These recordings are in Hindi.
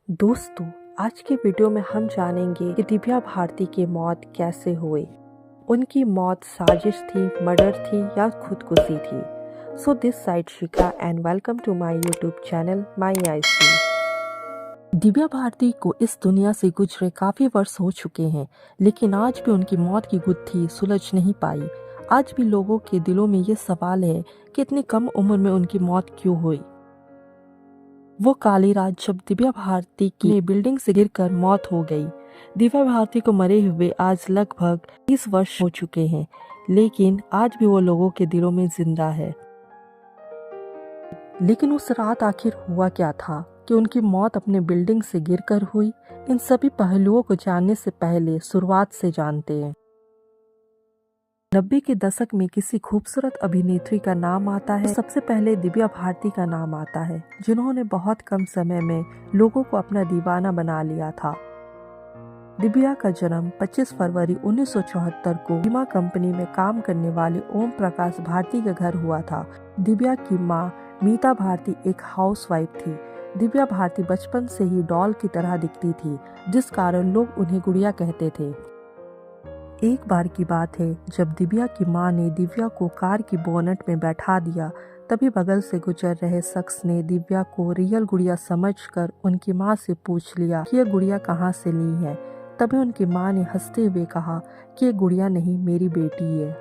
दोस्तों, आज की वीडियो में हम जानेंगे कि दिव्या भारती की मौत कैसे हुई। उनकी मौत साजिश थी, मर्डर थी या खुदकुशी थी। So this side Shikha and welcome to my YouTube channel my IC. Divya Bharti को इस दुनिया से गुजरे काफी वर्ष हो चुके हैं, लेकिन आज भी उनकी मौत की गुत्थी सुलझ नहीं पाई। आज भी लोगों के दिलों में ये सवाल है कि इतनी कम उम्र में उनकी मौत क्यों हुई। वो काली रात जब दिव्या भारती की बिल्डिंग से गिरकर मौत हो गई। दिव्या भारती को मरे हुए आज लगभग 30 वर्ष हो चुके हैं, लेकिन आज भी वो लोगों के दिलों में जिंदा है। लेकिन उस रात आखिर हुआ क्या था कि उनकी मौत अपने बिल्डिंग से गिरकर हुई? इन सभी पहलुओं को जानने से पहले शुरुआत से जानते हैं। 90 के दशक में किसी खूबसूरत अभिनेत्री का नाम आता है तो सबसे पहले दिव्या भारती का नाम आता है, जिन्होंने बहुत कम समय में लोगों को अपना दीवाना बना लिया था। दिव्या का जन्म 25 फरवरी 1974 को बीमा कंपनी में काम करने वाले ओम प्रकाश भारती के घर हुआ था। दिव्या की मां मीता भारती एक हाउसवाइफ थी। दिव्या भारती बचपन से ही डॉल की तरह दिखती थी, जिस कारण लोग उन्हें गुड़िया कहते थे। एक बार की बात है जब दिव्या की मां ने दिव्या को कार की बोनट में बैठा दिया, तभी बगल से गुजर रहे शख्स ने दिव्या को रियल गुड़िया समझकर उनकी मां से पूछ लिया कि ये गुड़िया कहाँ से ली है। तभी उनकी मां ने हंसते हुए कहा कि ये गुड़िया नहीं, मेरी बेटी है।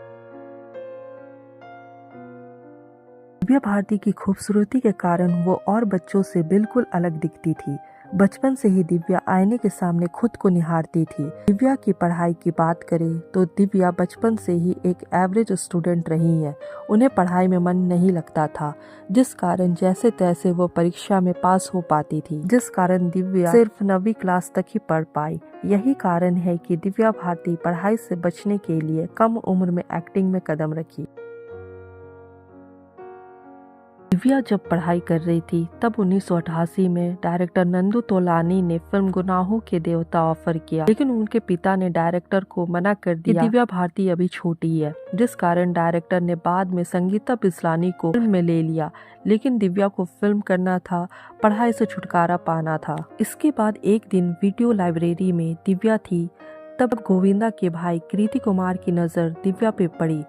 दिव्या भारती की खूबसूरती के कारण वो और बच्चों से बिल्कुल अलग दिखती थी। बचपन से ही दिव्या आईने के सामने खुद को निहारती थी। दिव्या की पढ़ाई की बात करें तो दिव्या बचपन से ही एक एवरेज स्टूडेंट रही है। उन्हें पढ़ाई में मन नहीं लगता था, जिस कारण जैसे तैसे वो परीक्षा में पास हो पाती थी, जिस कारण दिव्या सिर्फ 9वीं क्लास तक ही पढ़ पाई। यही कारण है कि दिव्या भारती पढ़ाई से बचने के लिए कम उम्र में एक्टिंग में कदम रखी। दिव्या जब पढ़ाई कर रही थी तब 1988 में डायरेक्टर नंदू तोलानी ने फिल्म गुनाहों के देवता ऑफर किया, लेकिन उनके पिता ने डायरेक्टर को मना कर दिया कि दिव्या भारती अभी छोटी है, जिस कारण डायरेक्टर ने बाद में संगीता बिस्लानी को फिल्म में ले लिया। लेकिन दिव्या को फिल्म करना था, पढ़ाई से छुटकारा पाना था। इसके बाद एक दिन वीडियो लाइब्रेरी में दिव्या थी, तब गोविंदा के भाई कृति कुमार की नजर दिव्या पे पड़ी।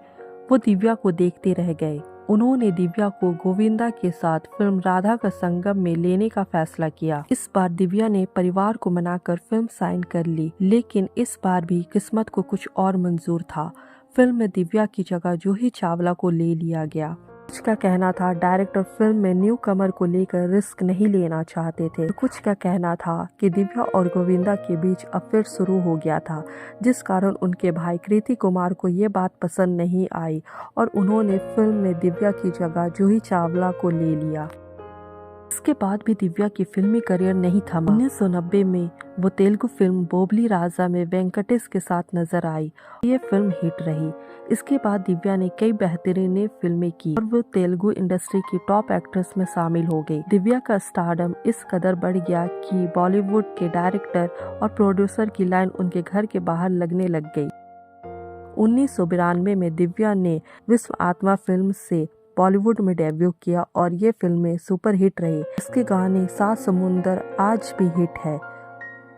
वो दिव्या को देखते रह गए। उन्होंने दिव्या को गोविंदा के साथ फिल्म राधा का संगम में लेने का फैसला किया। इस बार दिव्या ने परिवार को मनाकर फिल्म साइन कर ली, लेकिन इस बार भी किस्मत को कुछ और मंजूर था। फिल्म में दिव्या की जगह जूही चावला को ले लिया गया। कुछ का कहना था डायरेक्टर फिल्म में न्यू कमर को लेकर रिस्क नहीं लेना चाहते थे। कुछ का कहना था कि दिव्या और गोविंदा के बीच अफेयर शुरू हो गया था, जिस कारण उनके भाई कृति कुमार को ये बात पसंद नहीं आई और उन्होंने फिल्म में दिव्या की जगह जूही चावला को ले लिया। इसके बाद भी दिव्या की फिल्मी करियर नहीं थमा। 1990 में वो तेलुगु फिल्म बोबली राजा में वेंकटेश के साथ नजर आई। ये फिल्म हिट रही। इसके बाद दिव्या ने कई बेहतरीन फिल्में की और वो तेलुगु इंडस्ट्री की टॉप एक्ट्रेस में शामिल हो गई। दिव्या का स्टारडम इस कदर बढ़ गया कि बॉलीवुड के डायरेक्टर और प्रोड्यूसर की लाइन उनके घर के बाहर लगने लग गई। 1992 में दिव्या ने विश्व आत्मा फिल्म से बॉलीवुड में डेब्यू किया और ये फिल्में सुपर हिट रही। इसके गाने सात समुंदर आज भी हिट है।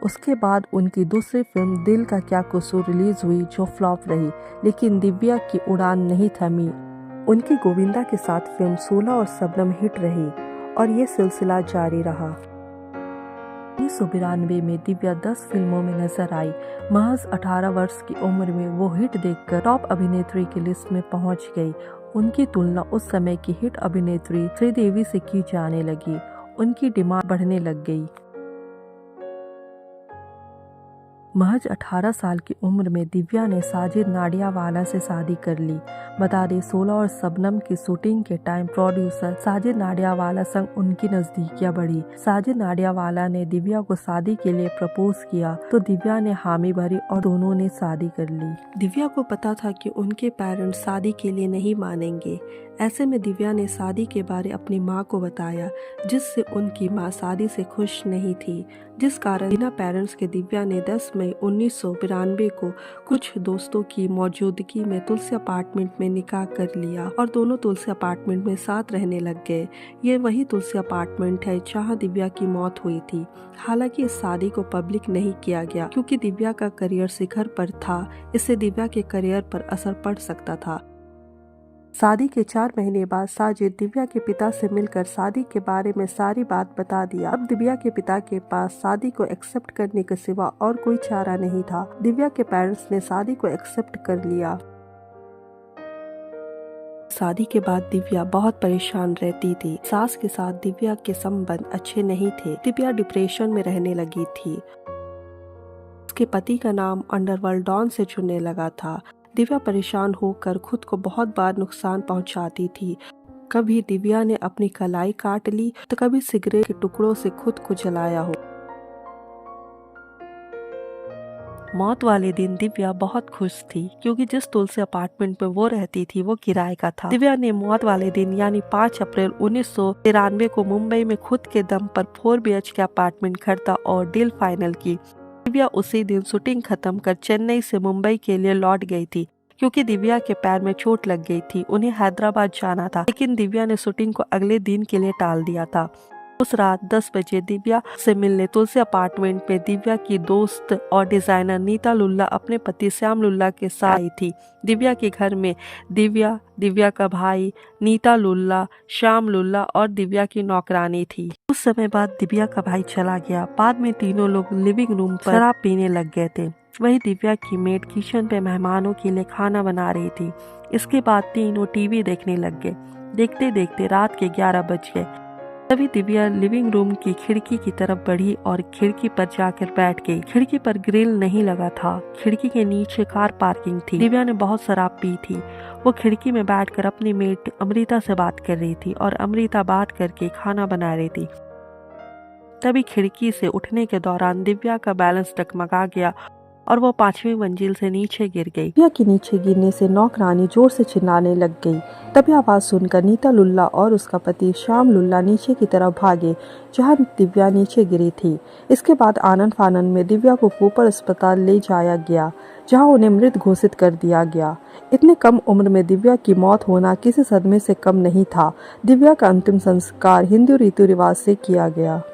उसके बाद उनकी दूसरी फिल्म दिल का क्या कसूर रिलीज हुई, जो फ्लॉप रही, लेकिन दिव्या की उड़ान नहीं थमी। उनकी गोविंदा के साथ फिल्म 16 और शबनम हिट रही और ये सिलसिला जारी रहा। 1992 में दिव्या 10 फिल्मों में नजर आई। महज 18 वर्ष की उम्र में वो हिट देखकर टॉप अभिनेत्री की लिस्ट में पहुंच गई। उनकी तुलना उस समय की हिट अभिनेत्री श्रीदेवी से की जाने लगी। उनकी डिमांड बढ़ने लग गई। महज 18 साल की उम्र में दिव्या ने साजिद नाडियावाला से शादी कर ली। बता दें, 16 और शबनम की शूटिंग के टाइम प्रोड्यूसर साजिद नाडियावाला संग उनकी नजदीकियां बढ़ी। साजिद नाडियावाला ने दिव्या को शादी के लिए प्रपोज किया तो दिव्या ने हामी भरी और दोनों ने शादी कर ली। दिव्या को पता था कि उनके पेरेंट्स शादी के लिए नहीं मानेंगे। ऐसे में दिव्या ने शादी के बारे अपनी माँ को बताया, जिससे उनकी माँ शादी से खुश नहीं थी, जिस कारण बिना पेरेंट्स के दिव्या ने 10 मई 1992 को कुछ दोस्तों की मौजूदगी में तुलसी अपार्टमेंट में निकाह कर लिया और दोनों तुलसी अपार्टमेंट में साथ रहने लग गए। ये वही तुलसी अपार्टमेंट है जहां दिव्या की मौत हुई थी। हालांकि इस शादी को पब्लिक नहीं किया गया क्योंकि दिव्या का करियर शिखर पर था, इससे दिव्या के करियर पर असर पड़ सकता था। शादी के 4 महीने बाद साजिद दिव्या के पिता से मिलकर शादी के बारे में सारी बात बता दिया। अब दिव्या के पिता के पास शादी को एक्सेप्ट करने के सिवा और कोई चारा नहीं था। दिव्या के पेरेंट्स ने शादी को एक्सेप्ट कर लिया। शादी के बाद दिव्या बहुत परेशान रहती थी। सास के साथ दिव्या के संबंध अच्छे नहीं थे। दिव्या डिप्रेशन में रहने लगी थी। उसके पति का नाम अंडरवर्ल्ड डॉन से जुड़ने लगा था। दिव्या परेशान होकर खुद को बहुत बार नुकसान पहुंचाती थी। कभी दिव्या ने अपनी कलाई काट ली तो कभी सिगरेट के टुकड़ों से खुद को जलाया हो। मौत वाले दिन दिव्या बहुत खुश थी क्योंकि जिस तुलसी अपार्टमेंट में वो रहती थी वो किराए का था। दिव्या ने मौत वाले दिन यानी 5 अप्रैल 1993 को मुंबई में खुद के दम पर 4 BHK अपार्टमेंट खरीदा और डील फाइनल की। दिव्या उसी दिन शूटिंग खत्म कर चेन्नई से मुंबई के लिए लौट गई थी क्योंकि दिव्या के पैर में चोट लग गई थी। उन्हें हैदराबाद जाना था, लेकिन दिव्या ने शूटिंग को अगले दिन के लिए टाल दिया था। उस रात 10 बजे दिव्या से मिलने तुलसी अपार्टमेंट में दिव्या की दोस्त और डिजाइनर नीता लुल्ला अपने पति श्याम लुल्ला के साथ आई थी। दिव्या के घर में दिव्या, दिव्या का भाई, नीता लुल्ला, श्याम लुल्ला और दिव्या की नौकरानी थी। कुछ समय बाद दिव्या का भाई चला गया। बाद में तीनों लोग लिविंग रूम पर शराब पीने लग गए थे। वही दिव्या की मेड किचन पे मेहमानों के लिए खाना बना रही थी। इसके बाद तीनों टीवी देखने लग गए। देखते देखते रात के 11 बज गए। तभी दिव्या लिविंग रूम की खिड़की की तरफ बढ़ी और खिड़की पर जाकर बैठ गई। खिड़की पर ग्रिल नहीं लगा था। खिड़की के नीचे कार पार्किंग थी। दिव्या ने बहुत शराब पी थी। वो खिड़की में बैठकर अपनी मेट अमृता से बात कर रही थी और अमृता बात करके खाना बना रही थी। तभी खिड़की से उठने के दौरान दिव्या का बैलेंस डगमगा गया और वो 5वीं मंजिल से नीचे गिर गई। दिव्या के नीचे गिरने से नौकरानी जोर से चिल्लाने लग गई। तभी आवाज सुनकर नीता लुल्ला और उसका पति श्याम लुल्ला नीचे की तरफ भागे जहां दिव्या नीचे गिरी थी। इसके बाद आनन फानन में दिव्या को कूपर अस्पताल ले जाया गया जहां उन्हें मृत घोषित कर दिया गया। इतने कम उम्र में दिव्या की मौत होना किसी सदमे से कम नहीं था। दिव्या का अंतिम संस्कार हिंदू रीति रिवाज से किया गया।